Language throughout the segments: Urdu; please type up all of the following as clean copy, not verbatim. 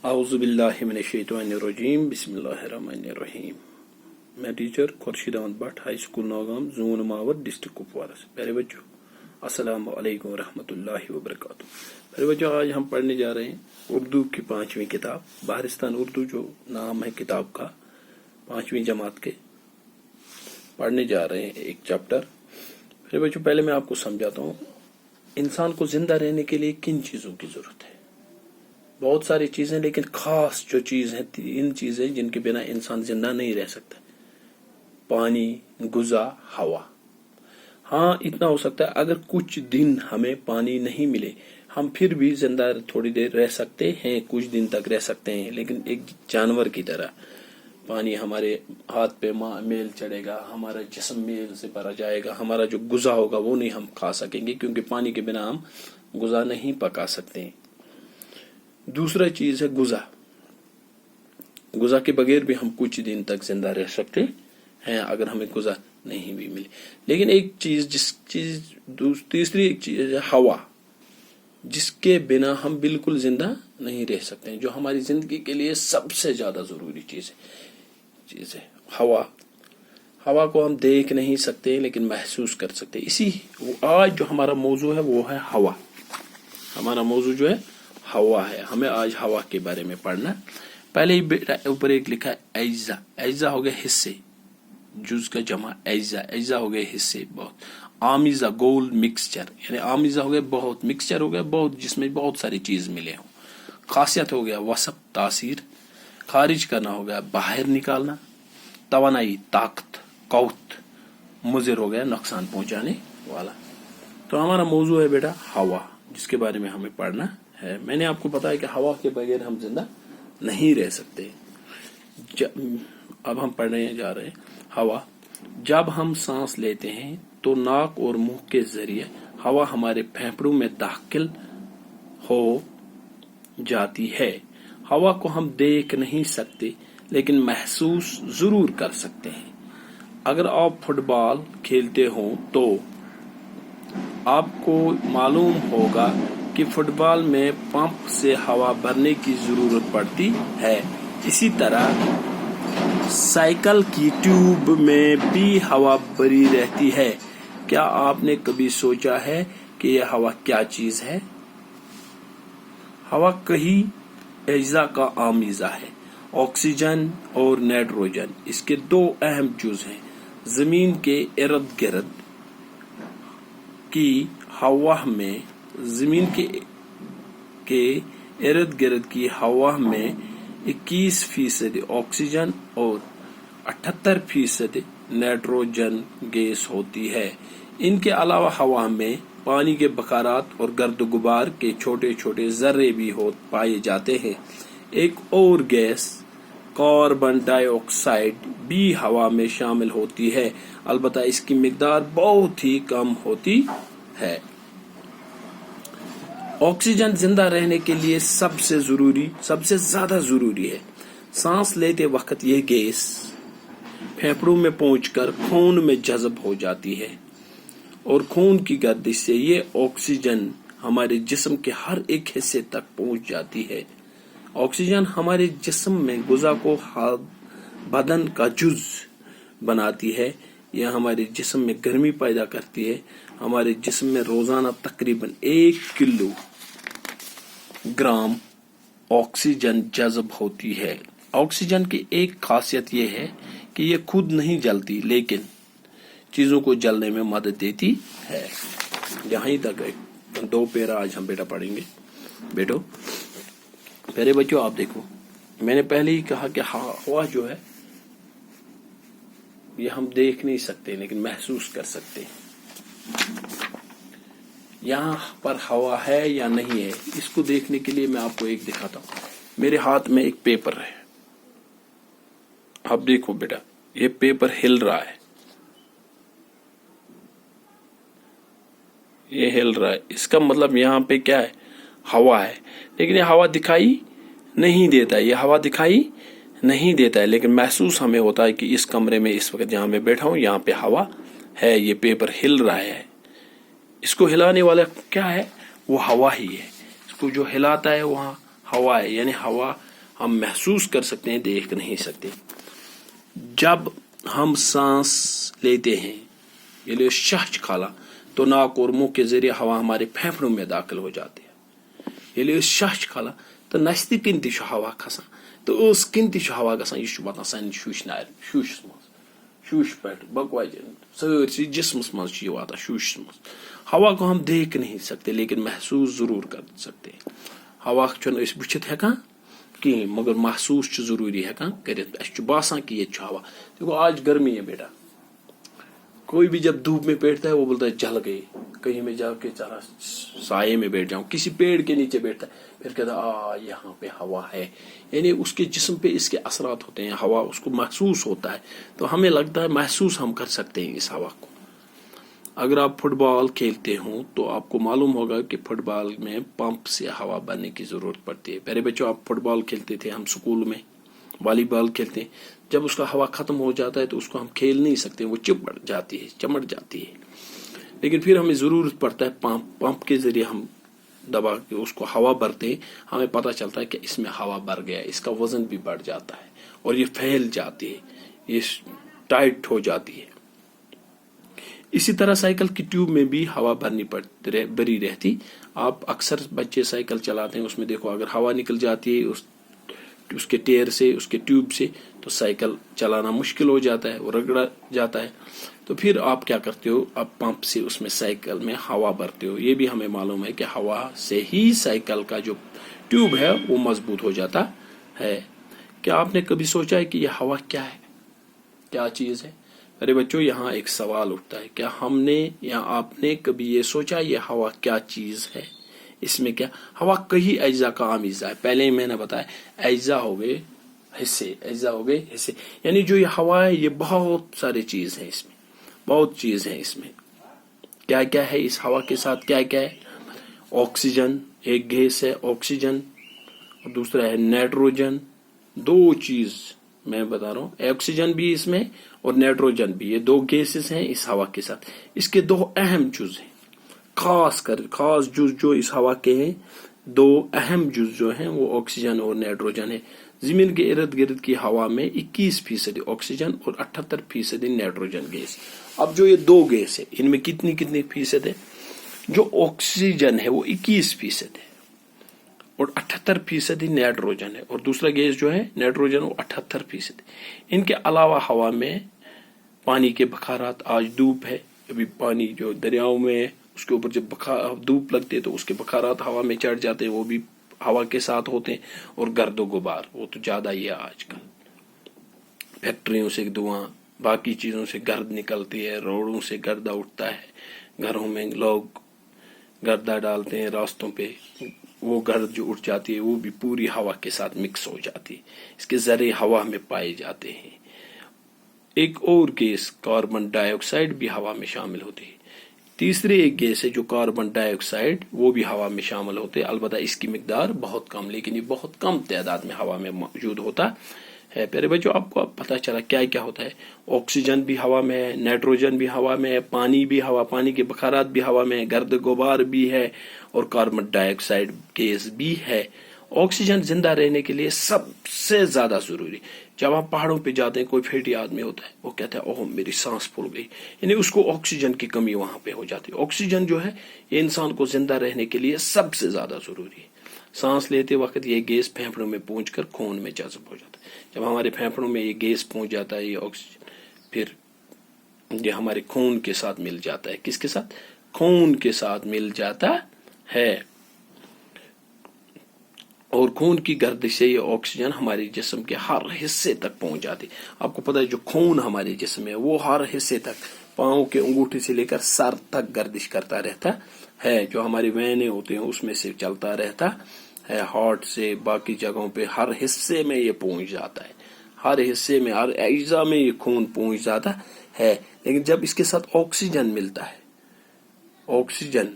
اعوذ باللہ من الشیطان الرجیم بسم اللہ الرحمن الرحیم. میں teacher Khurshid Ahmad Bhat high school Nowgam zone Mawer district Kupwara سے. پیارے بچوں السلام علیکم ورحمۃ اللہ وبرکاتہ. پیارے بچوں آج ہم پڑھنے جا رہے ہیں اردو کی 5ویں کتاب بہارستان اردو جو نام ہے کتاب کا 5ویں جماعت کے پڑھنے جا رہے ہیں ایک چیپٹر. پیارے بچوں پہلے میں آپ کو سمجھاتا ہوں انسان کو زندہ رہنے کے لیے کن چیزوں کی ضرورت ہے. بہت ساری چیزیں لیکن خاص جو چیز ہیں 3 چیزیں جن کے بنا انسان زندہ نہیں رہ سکتا. پانی، غذا، ہوا. ہاں اتنا ہو سکتا ہے اگر کچھ دن ہمیں پانی نہیں ملے ہم پھر بھی زندہ تھوڑی دیر رہ سکتے ہیں، کچھ دن تک رہ سکتے ہیں، لیکن ایک جانور کی طرح پانی ہمارے ہاتھ پہ میل چڑھے گا، ہمارا جسم میل سے بھرا جائے گا، ہمارا جو غذا ہوگا وہ نہیں ہم کھا سکیں گے کیونکہ پانی کے بنا ہم غذا نہیں پکا سکتے ہیں. دوسرا چیز ہے غذا. غذا کے بغیر بھی ہم کچھ دن تک زندہ رہ سکتے ہیں اگر ہمیں غذا نہیں بھی ملے. لیکن ایک چیز تیسری ایک چیز ہے ہوا، جس کے بنا ہم بالکل زندہ نہیں رہ سکتے ہیں، جو ہماری زندگی کے لیے سب سے زیادہ ضروری چیز ہے ہوا. ہوا کو ہم دیکھ نہیں سکتے لیکن محسوس کر سکتے. آج جو ہمارا موضوع ہے وہ ہے ہوا. ہمارا موضوع جو ہے ہوا ہے. ہمیں آج ہوا کے بارے میں پڑھنا. پہلے ہی اوپر ایک لکھا ہے اجزا. اجزا ہو گئے حصے، جز کا جمع اجزا. اجزا ہو گئے حصے بہت. آمیزہ گول مکسچر، یعنی آمیزہ ہو گئے بہت، مکسچر ہو گئے بہت جس میں بہت ساری چیز ملے ہوں. خاصیت ہو گیا وصف تاثیر. خارج کرنا ہو گیا باہر نکالنا. توانائی طاقت. قوت مضر ہو گیا نقصان پہنچانے والا. تو ہمارا موضوع ہے بیٹا ہوا، جس کے بارے میں ہمیں پڑھنا ہے. میں نے آپ کو بتایا کہ ہوا کے بغیر ہم زندہ نہیں رہ سکتے. اب ہم پڑھنے جا رہے ہیں ہوا. جب ہم سانس لیتے ہیں تو ناک اور منہ کے ذریعے ہوا ہمارے پھیپھڑوں میں داخل ہو جاتی ہے. ہوا کو ہم دیکھ نہیں سکتے لیکن محسوس ضرور کر سکتے ہیں. اگر آپ فٹ بال کھیلتے ہوں تو آپ کو معلوم ہوگا کہ فٹ بال میں پمپ سے ہوا بھرنے کی ضرورت پڑتی ہے. اسی طرح سائیکل کی ٹیوب میں بھی ہوا بھری رہتی ہے. کیا آپ نے کبھی سوچا ہے کہ یہ ہوا کیا چیز ہے؟ ہوا کئی اجزاء کا آمیزہ ہے. آکسیجن اور نائٹروجن اس کے 2 اہم جز ہیں. زمین کے ارد گرد کی ہوا میں ارد گرد کی ہوا میں 21% آکسیجن اور 78% نائٹروجن گیس ہوتی ہے. ان کے علاوہ ہوا میں پانی کے بخارات اور گرد و غبار کے چھوٹے چھوٹے ذرے بھی پائے جاتے ہیں. ایک اور گیس کاربن ڈائی آکسائڈ بھی ہوا میں شامل ہوتی ہے، البتہ اس کی مقدار بہت ہی کم ہوتی ہے. آکسیجن زندہ رہنے کے لیے سب سے زیادہ ضروری ہے. سانس لیتے وقت یہ گیس پھیپھڑوں میں پہنچ کر خون میں جذب ہو جاتی ہے اور خون کی گردش سے یہ آکسیجن ہمارے جسم کے ہر ایک حصے تک پہنچ جاتی ہے. آکسیجن ہمارے جسم میں غذا کو بدن کا جز بناتی ہے. یہ ہمارے جسم میں گرمی پیدا کرتی ہے. ہمارے جسم میں روزانہ تقریباً 1 کلو گرام آکسیجن جذب ہوتی ہے. آکسیجن کی ایک خاصیت یہ ہے کہ یہ خود نہیں جلتی لیکن چیزوں کو جلنے میں مدد دیتی ہے. یہیں تک 2 پیرا آج ہم بیٹا پڑھیں گے. بیٹو پیارے بچوں آپ دیکھو، میں نے پہلے ہی کہا کہ ہوا جو ہے یہ ہم دیکھ نہیں سکتے لیکن محسوس کر سکتے ہیں. یہاں پر ہوا ہے یا نہیں ہے اس کو دیکھنے کے لیے میں آپ کو ایک دکھاتا ہوں. میرے ہاتھ میں ایک پیپر ہے. آپ دیکھو بیٹا یہ پیپر ہل رہا ہے، یہ ہل رہا ہے. اس کا مطلب یہاں پہ کیا ہے؟ ہوا ہے. لیکن یہ ہوا دکھائی نہیں دیتا ہے، یہ ہوا دکھائی نہیں دیتا ہے لیکن محسوس ہمیں ہوتا ہے کہ اس کمرے میں اس وقت جہاں میں بیٹھا ہوں یہاں پہ ہوا ہے. یہ پیپر ہل رہا ہے. اس کو ہلانے والا کیا ہے؟ وہ ہوا ہی ہے. اس کو جو ہلاتا ہے وہاں ہوا ہے، یعنی ہوا ہم محسوس کر سکتے ہیں، دیکھ نہیں سکتے. جب ہم سانس لیتے ہیں یہ شاہ کھالا تو ناک اور منہ کے ذریعے ہوا ہمارے پھیپھڑوں میں داخل ہو جاتی ہے. یہ شاہ کھالا تو نستہ کن تہ ہوا کھسان تو اس کن تہ ہوا گژھان، یہ واتان سانہِ شوش نارِ شوشس مز، شوش پہ بکواج سرسی جسمس مز واتان شوشس مز. ہوا کو ہم دیکھ نہیں سکتے لیکن محسوس ضرور کر سکتے ہیں. ہوا چھن اس وچھت ہیکان کہیں مگر محسوس ضروری ہیکان کرت. اس باسان کہ یہ ہوا. دیکھو آج گرمی ہے بیٹا، کوئی بھی جب دھوپ میں بیٹھتا ہے وہ بولتا ہے جل گئی، کہیں میں جا کے چلا سائے میں بیٹھ جاؤں، کسی پیڑ کے نیچے بیٹھتا ہے پھر کہتا ہے یہاں پہ ہوا ہے. یعنی اس کے جسم پہ اس کے اثرات ہوتے ہیں، ہوا اس کو محسوس ہوتا ہے. تو ہمیں لگتا ہے محسوس ہم کر سکتے ہیں اس ہوا کو. اگر آپ فٹ بال کھیلتے ہوں تو آپ کو معلوم ہوگا کہ فٹ بال میں پمپ سے ہوا بھرنے کی ضرورت پڑتی ہے. پہلے بچوں آپ فٹ بال کھیلتے تھے، ہم اسکول میں والی بال کھیلتے ہیں، جب اس کا ہوا ختم ہو جاتا ہے تو اس کو ہم کھیل نہیں سکتے، وہ چمٹ جاتی ہے. لیکن پھر ہمیں ضرورت پڑتا ہے پمپ کے ذریعے ہم دبا کے اس کو ہوا بھرتے ہیں، ہمیں پتہ چلتا ہے کہ اس میں ہوا بھر گیا، اس کا وزن بھی بڑھ جاتا ہے اور یہ پھیل جاتی ہے، یہ ٹائٹ ہو جاتی ہے. اسی طرح سائیکل کی ٹیوب میں بھی ہوا بھری رہتی. آپ اکثر بچے سائیکل چلاتے ہیں، اس میں دیکھو اگر ہوا نکل جاتی ہے اس کے ٹائر سے، اس کے ٹیوب سے، تو سائیکل چلانا مشکل ہو جاتا ہے اور رگڑا جاتا ہے. تو پھر آپ کیا کرتے ہو، آپ پمپ سے اس میں سائیکل میں ہوا بھرتے ہو. یہ بھی ہمیں معلوم ہے کہ ہوا سے ہی سائیکل کا جو ٹیوب ہے وہ مضبوط ہو جاتا ہے. کیا آپ نے کبھی سوچا ہے کہ یہ ہوا کیا ہے، کیا چیز ہے؟ ارے بچوں یہاں ایک سوال اٹھتا ہے، کیا ہم نے یا آپ نے کبھی یہ سوچا یہ ہوا کیا چیز ہے؟ اس میں کیا ہوا کئی اجزاء کا عام اجزاء ہے. پہلے ہی میں نے بتایا اجزاء ہو گئے حصے، یعنی جو یہ ہوا ہے یہ بہت سارے چیز ہیں، اس میں بہت چیز ہیں. اس میں کیا کیا ہے، اس ہوا کے ساتھ کیا کیا ہے؟ آکسیجن ایک گیس ہے، آکسیجن، اور دوسرا ہے نائٹروجن. دو چیز میں بتا رہا ہوں، آکسیجن بھی اس میں اور نائٹروجن بھی، یہ دو گیسز ہیں اس ہوا کے ساتھ. اس کے دو اہم جز ہیں، خاص جز جو اس ہوا کے ہیں، دو اہم جز جو ہیں وہ آکسیجن اور نائٹروجن ہے. زمین کے ارد گرد کی ہوا میں 21% آکسیجن اور 78% نائٹروجن گیس. اب جو یہ دو گیس ہے ان میں کتنی فیصد ہے؟ جو آکسیجن ہے وہ 21% ہے اور 78% نائٹروجن ہے، اور دوسرا گیس جو ہے نائٹروجن وہ 78%. ان کے علاوہ ہوا میں پانی کے بخارات، آج دھوپ ہے، ابھی پانی جو دریاؤں میں اس کے اوپر جب دھوپ لگتے تو اس کے بخارات ہوا میں چڑھ جاتے ہیں، وہ بھی ہوا کے ساتھ ہوتے ہیں. اور گرد و غبار وہ تو زیادہ ہی ہے آج کل، فیکٹریوں سے دھواں، باقی چیزوں سے گرد نکلتی ہے، روڈوں سے گردہ اٹھتا ہے، گھروں میں لوگ گردہ ڈالتے ہیں راستوں پہ، وہ گرد جو اٹھ جاتی ہے وہ بھی پوری ہوا کے ساتھ مکس ہو جاتی ہے، اس کے ذرے ہوا میں پائے جاتے ہیں. ایک اور گیس کاربن ڈائی آکسائڈ بھی ہوا میں شامل ہوتی ہے. تیسری ایک گیس ہے جو کاربن ڈائی آکسائڈ، وہ بھی ہوا میں شامل ہوتے ہیں، البتہ اس کی مقدار بہت کم، لیکن یہ بہت کم تعداد میں ہوا میں موجود ہوتا ہے. پیارے بچوں آپ کو اب پتہ چلا کیا کیا ہوتا ہے. آکسیجن بھی ہوا میں ہے، نائٹروجن بھی ہوا میں ہے، پانی بھی پانی کے بخارات بھی ہوا میں ہے، گرد غبار بھی ہے اور کاربن ڈائی آکسائڈ گیس بھی ہے. آکسیجن زندہ رہنے کے لیے سب سے زیادہ ضروری. جب آپ پہاڑوں پہ جاتے ہیں کوئی پھیٹی آدمی ہوتا ہے وہ کہتا ہے اوہ میری سانس پھول گئی، یعنی اس کو آکسیجن کی کمی وہاں پہ ہو جاتی ہے. آکسیجن جو ہے یہ انسان کو زندہ رہنے کے لیے سب سے زیادہ ضروری ہے. سانس لیتے وقت یہ گیس پھیپھڑوں میں پہنچ کر خون میں جذب ہو جاتا ہے. جب ہمارے پھیپھڑوں میں یہ گیس پہنچ جاتا ہے یہ آکسیجن، پھر یہ ہمارے خون کے ساتھ مل جاتا ہے. کس کے ساتھ؟ خون کے ساتھ مل جاتا ہے، اور خون کی گردش سے یہ آکسیجن ہمارے جسم کے ہر حصے تک پہنچ جاتی. آپ کو پتہ ہے جو خون ہمارے جسم میں وہ ہر حصے تک، پاؤں کے انگوٹھے سے لے کر سر تک گردش کرتا رہتا ہے. جو ہماری وینے ہوتے ہیں اس میں سے چلتا رہتا ہے، ہارٹ سے باقی جگہوں پہ ہر حصے میں یہ پہنچ جاتا ہے، ہر حصے میں، ہر اجزاء میں یہ خون پہنچ جاتا ہے. لیکن جب اس کے ساتھ آکسیجن ملتا ہے، آکسیجن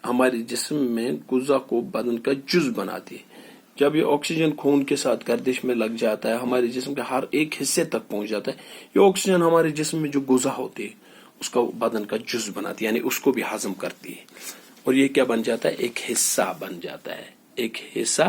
ہمارے جسم میں غذا کو بدن کا جز بناتی ہے. جب یہ آکسیجن خون کے ساتھ گردش میں لگ جاتا ہے، ہمارے جسم کے ہر ایک حصے تک پہنچ جاتا ہے. یہ آکسیجن ہمارے جسم میں جو غذا ہوتی ہے اس کا بدن کا جز بناتی ہے، یعنی اس کو بھی ہضم کرتی ہے، اور یہ کیا بن جاتا ہے؟ ایک حصہ بن جاتا ہے، ایک حصہ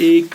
1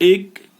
1